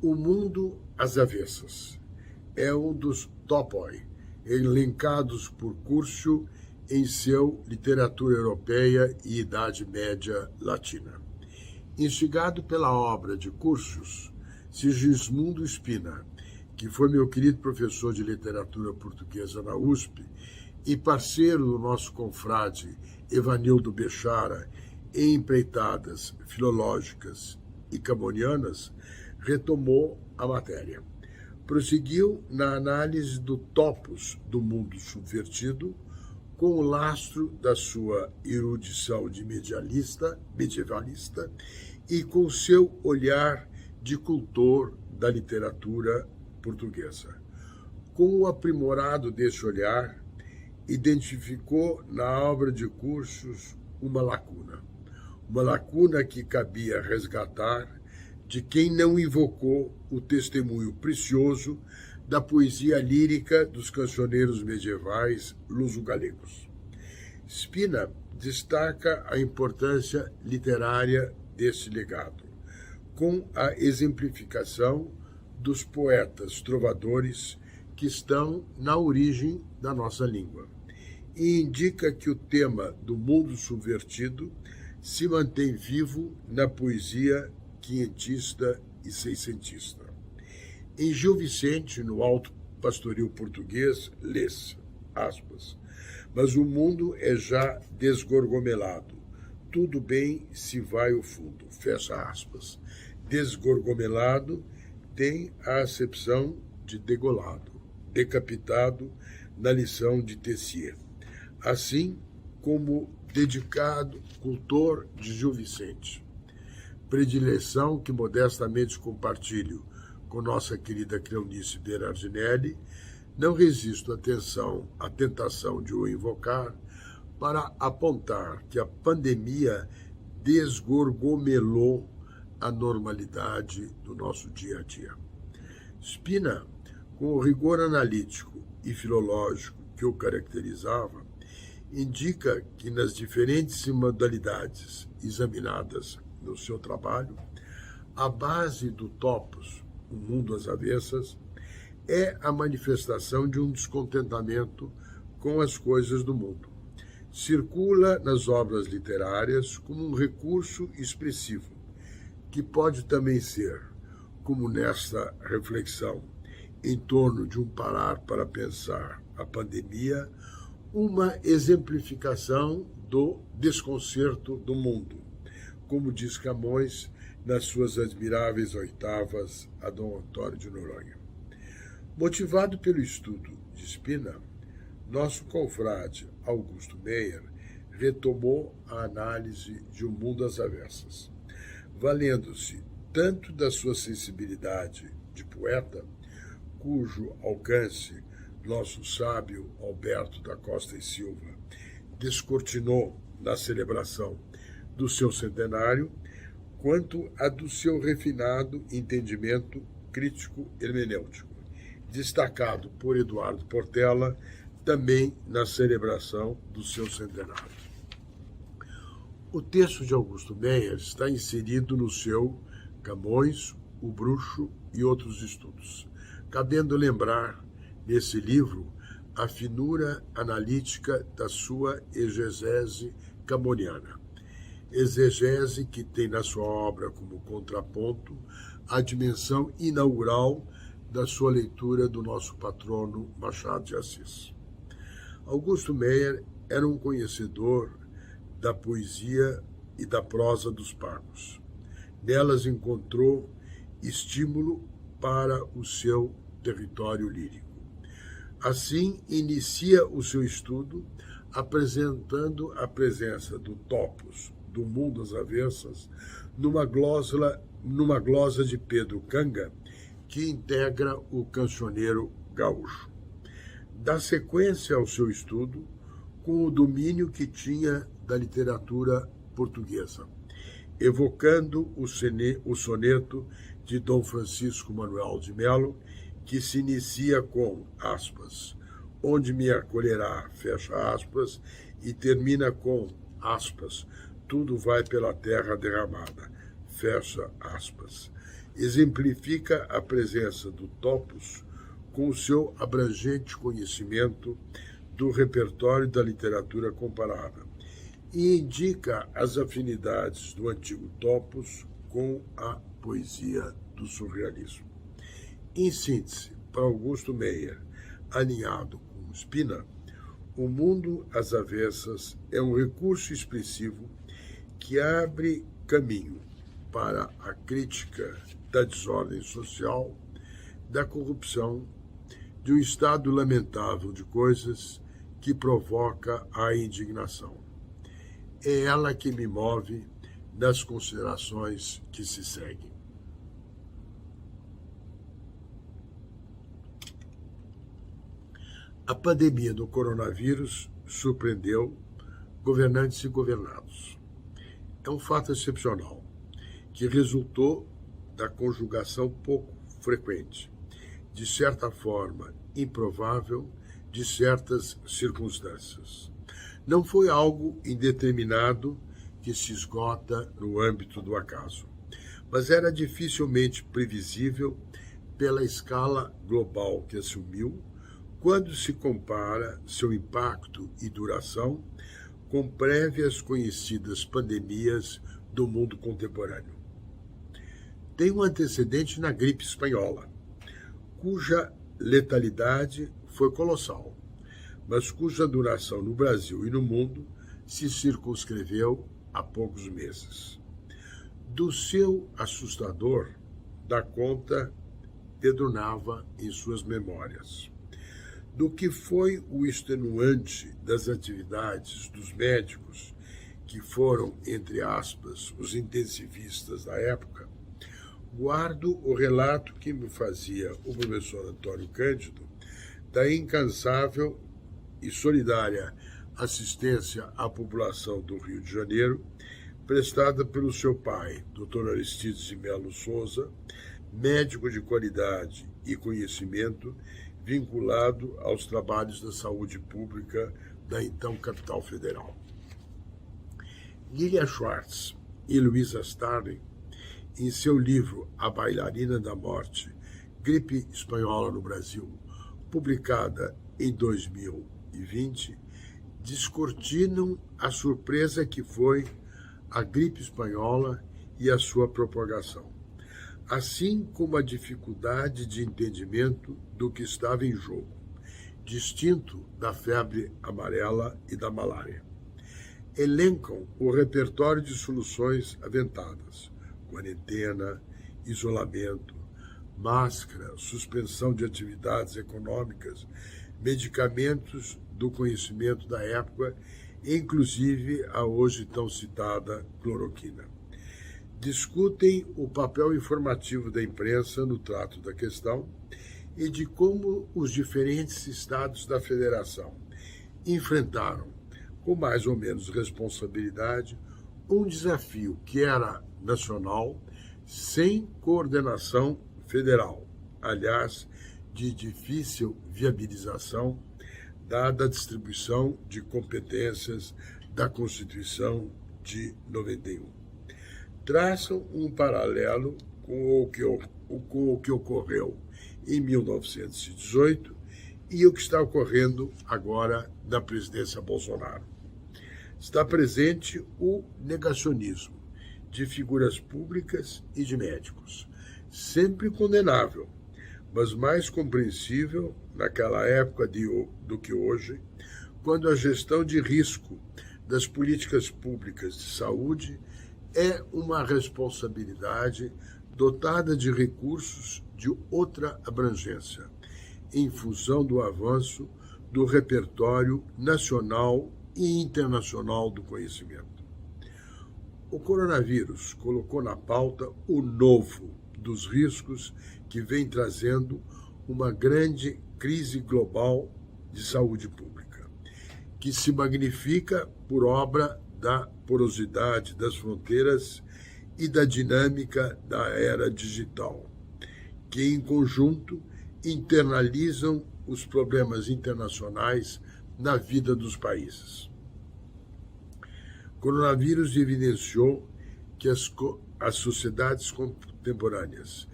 O Mundo às Avessas é um dos topoi elencados por Curcio em seu Literatura Europeia e Idade Média Latina. Instigado pela obra de Curtius, Sigismundo Spina, que foi meu querido professor de literatura portuguesa na USP e parceiro do nosso confrade Evanildo Bechara em empreitadas filológicas e camonianas, retomou a matéria. Prosseguiu na análise do topos do mundo subvertido, com o lastro da sua erudição de medievalista e com seu olhar de cultor da literatura portuguesa. Com o aprimorado desse olhar, identificou na obra de Curtius uma lacuna que cabia resgatar de quem não invocou o testemunho precioso da poesia lírica dos cancioneiros medievais luso-galegos. Spina destaca a importância literária desse legado, com a exemplificação dos poetas trovadores que estão na origem da nossa língua, e indica que o tema do mundo subvertido se mantém vivo na poesia quinhentista e seiscentista. Em Gil Vicente, no Alto Pastoril Português, lê-se, aspas, mas o mundo é já desgorgomelado, tudo bem se vai o fundo, fecha aspas. Desgorgomelado tem a acepção de degolado, decapitado na lição de Tessier. Assim como dedicado cultor de Gil Vicente. Predileção que modestamente compartilho com nossa querida Cleonice Berardinelli, não resisto à tentação de o invocar para apontar que a pandemia desgorgomelou a normalidade do nosso dia a dia. Spina, com o rigor analítico e filológico que o caracterizava, indica que nas diferentes modalidades examinadas no seu trabalho, a base do topos, o mundo às avessas, é a manifestação de um descontentamento com as coisas do mundo. Circula nas obras literárias como um recurso expressivo, que pode também ser, como nesta reflexão, em torno de um parar para pensar a pandemia, uma exemplificação do desconcerto do mundo, como diz Camões nas suas admiráveis oitavas a Dom Antônio de Noronha. Motivado pelo estudo de Spina, nosso confrade Augusto Meyer retomou a análise de O Mundo às Avessas, valendo-se tanto da sua sensibilidade de poeta, cujo alcance nosso sábio Alberto da Costa e Silva descortinou na celebração do seu centenário, quanto a do seu refinado entendimento crítico hermenêutico, destacado por Eduardo Portela, também na celebração do seu centenário. O texto de Augusto Meyer está inserido no seu Camões, o Bruxo e outros estudos, cabendo lembrar, nesse livro, a finura analítica da sua exegese camoniana. Exegese que tem na sua obra como contraponto a dimensão inaugural da sua leitura do nosso patrono Machado de Assis. Augusto Meyer era um conhecedor da poesia e da prosa dos pagos. Nelas encontrou estímulo para o seu território lírico. Assim, inicia o seu estudo apresentando a presença do topos, do mundo às avessas, numa glosa de Pedro Canga, que integra o cancioneiro gaúcho. Dá sequência ao seu estudo com o domínio que tinha da literatura portuguesa, evocando o soneto de Dom Francisco Manuel de Melo, que se inicia com, aspas, onde me acolherá, fecha aspas, e termina com, aspas, tudo vai pela terra derramada, fecha aspas, exemplifica a presença do topos com o seu abrangente conhecimento do repertório da literatura comparada e indica as afinidades do antigo topos com a poesia do surrealismo. Em síntese, para Augusto Meyer, alinhado com Spina, o mundo às avessas é um recurso expressivo que abre caminho para a crítica da desordem social, da corrupção, de um estado lamentável de coisas que provoca a indignação. É ela que me move nas considerações que se seguem. A pandemia do coronavírus surpreendeu governantes e governados. É um fato excepcional, que resultou da conjugação pouco frequente, de certa forma improvável, de certas circunstâncias. Não foi algo indeterminado que se esgota no âmbito do acaso, mas era dificilmente previsível pela escala global que assumiu, quando se compara seu impacto e duração com prévias conhecidas pandemias do mundo contemporâneo. Tem um antecedente na gripe espanhola, cuja letalidade foi colossal, mas cuja duração no Brasil e no mundo se circunscreveu a poucos meses. Do seu assustador, dá conta Pedro Nava em suas memórias. Do que foi o extenuante das atividades dos médicos, que foram, entre aspas, os intensivistas da época, guardo o relato que me fazia o professor Antônio Cândido da incansável e solidária assistência à população do Rio de Janeiro, prestada pelo seu pai, Dr. Aristides de Melo Souza, médico de qualidade e conhecimento, vinculado aos trabalhos da saúde pública da então capital federal. Lilia Schwartz e Luisa Starling, em seu livro A Bailarina da Morte, Gripe Espanhola no Brasil, publicada em 2020, descortinam a surpresa que foi a gripe espanhola e a sua propagação, assim como a dificuldade de entendimento do que estava em jogo, distinto da febre amarela e da malária. Elencam o repertório de soluções aventadas: quarentena, isolamento, máscara, suspensão de atividades econômicas, medicamentos do conhecimento da época, inclusive a hoje tão citada cloroquina. Discutem o papel informativo da imprensa no trato da questão e de como os diferentes estados da federação enfrentaram, com mais ou menos responsabilidade, um desafio que era nacional, sem coordenação federal, aliás, de difícil viabilização, dada a distribuição de competências da Constituição de 91. Traçam um paralelo com o que ocorreu em 1918 e o que está ocorrendo agora na presidência Bolsonaro. Está presente o negacionismo de figuras públicas e de médicos, sempre condenável, mas mais compreensível naquela época do que hoje, quando a gestão de risco das políticas públicas de saúde é uma responsabilidade dotada de recursos de outra abrangência, em função do avanço do repertório nacional e internacional do conhecimento. O coronavírus colocou na pauta o novo dos riscos que vem trazendo uma grande crise global de saúde pública, que se magnifica por obra da porosidade das fronteiras e da dinâmica da era digital, que em conjunto internalizam os problemas internacionais na vida dos países. O coronavírus evidenciou que as sociedades contemporâneas,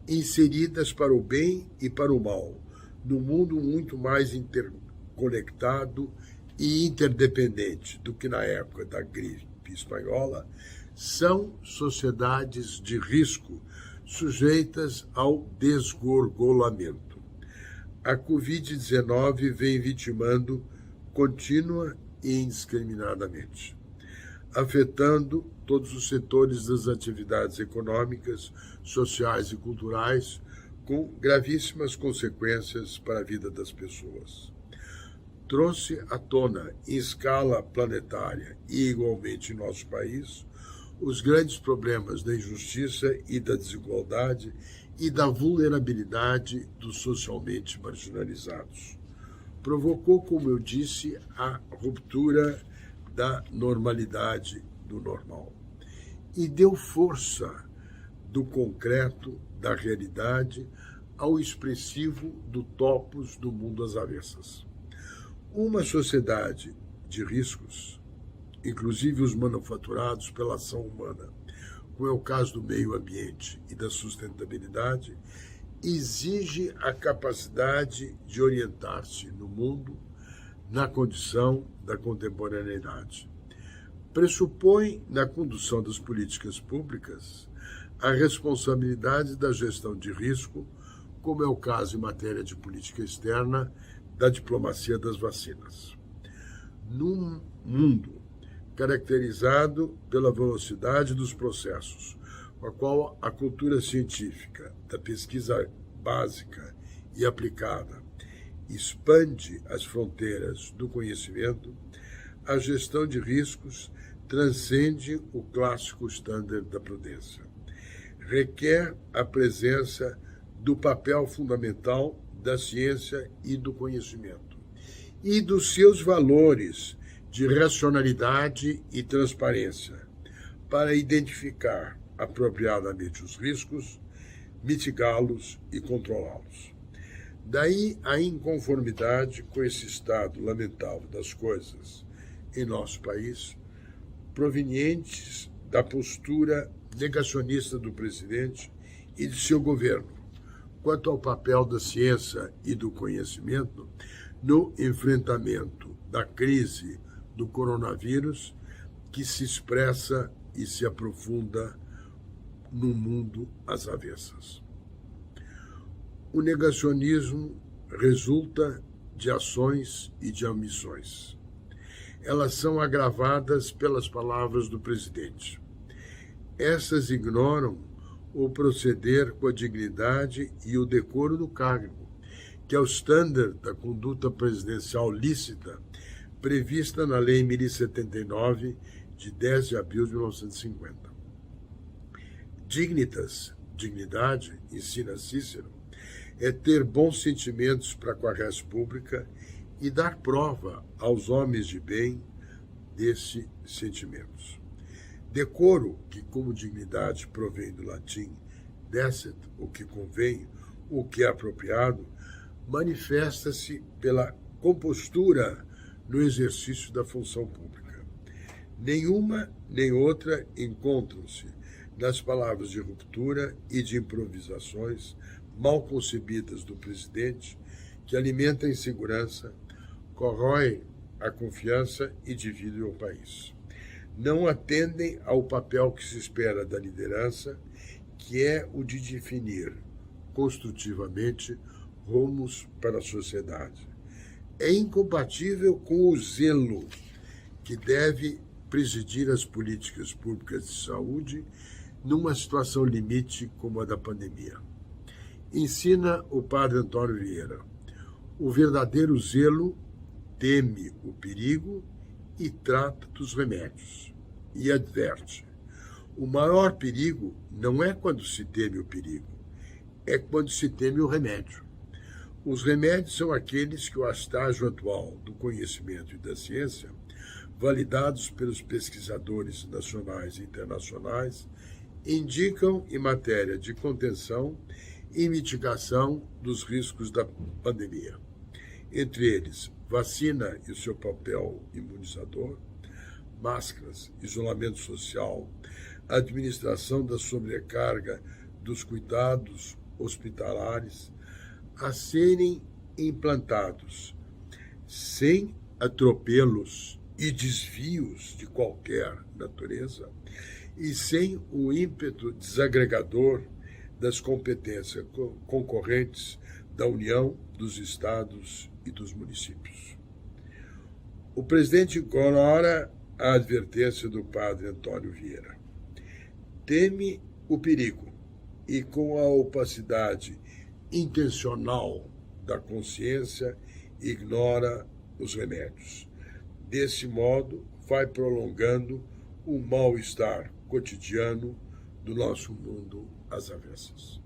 inseridas para o bem e para o mal, num mundo muito mais interconectado e interdependente do que na época da gripe espanhola, são sociedades de risco sujeitas ao desgorgolamento. A Covid-19 vem vitimando contínua e indiscriminadamente, afetando todos os setores das atividades econômicas, sociais e culturais, com gravíssimas consequências para a vida das pessoas. Trouxe à tona, em escala planetária e igualmente em nosso país, os grandes problemas da injustiça e da desigualdade e da vulnerabilidade dos socialmente marginalizados. Provocou, como eu disse, a ruptura da normalidade do normal e deu força do concreto, da realidade, ao expressivo do topos do mundo às avessas. Uma sociedade de riscos, inclusive os manufaturados pela ação humana, como é o caso do meio ambiente e da sustentabilidade, exige a capacidade de orientar-se no mundo na condição da contemporaneidade. Pressupõe, na condução das políticas públicas, a responsabilidade da gestão de risco, como é o caso em matéria de política externa da diplomacia das vacinas. Num mundo caracterizado pela velocidade dos processos, com a qual a cultura científica da pesquisa básica e aplicada expande as fronteiras do conhecimento, a gestão de riscos transcende o clássico standard da prudência. Requer a presença do papel fundamental da ciência e do conhecimento, e dos seus valores de racionalidade e transparência, para identificar apropriadamente os riscos, mitigá-los e controlá-los. Daí a inconformidade com esse estado lamentável das coisas em nosso país, provenientes da postura negacionista do presidente e de seu governo, quanto ao papel da ciência e do conhecimento no enfrentamento da crise do coronavírus, que se expressa e se aprofunda no mundo às avessas. O negacionismo resulta de ações e de omissões. Elas são agravadas pelas palavras do presidente. Essas ignoram o proceder com a dignidade e o decoro do cargo, que é o standard da conduta presidencial lícita prevista na Lei 1079, de 10 de abril de 1950. Dignitas, dignidade, ensina Cícero, é ter bons sentimentos para com a res pública e dar prova aos homens de bem desses sentimentos. Decoro, que como dignidade provém do latim decet, o que convém, o que é apropriado, manifesta-se pela compostura no exercício da função pública. Nenhuma nem outra encontram-se nas palavras de ruptura e de improvisações mal concebidas do presidente, que alimenta a insegurança, corrói a confiança e divide o país. Não atendem ao papel que se espera da liderança, que é o de definir construtivamente rumos para a sociedade. É incompatível com o zelo que deve presidir as políticas públicas de saúde numa situação limite como a da pandemia. Ensina o padre Antônio Vieira: o verdadeiro zelo teme o perigo e trata dos remédios. E adverte: o maior perigo não é quando se teme o perigo, é quando se teme o remédio. Os remédios são aqueles que o estágio atual do conhecimento e da ciência, validados pelos pesquisadores nacionais e internacionais, indicam em matéria de contenção e mitigação dos riscos da pandemia. Entre eles, vacina e o seu papel imunizador, máscaras, isolamento social, administração da sobrecarga dos cuidados hospitalares a serem implantados sem atropelos e desvios de qualquer natureza e sem o ímpeto desagregador das competências concorrentes da União, dos Estados e dos municípios. O presidente ignora a advertência do padre Antônio Vieira. Teme o perigo e, com a opacidade intencional da consciência, ignora os remédios. Desse modo, vai prolongando o mal-estar cotidiano do nosso mundo às avessas.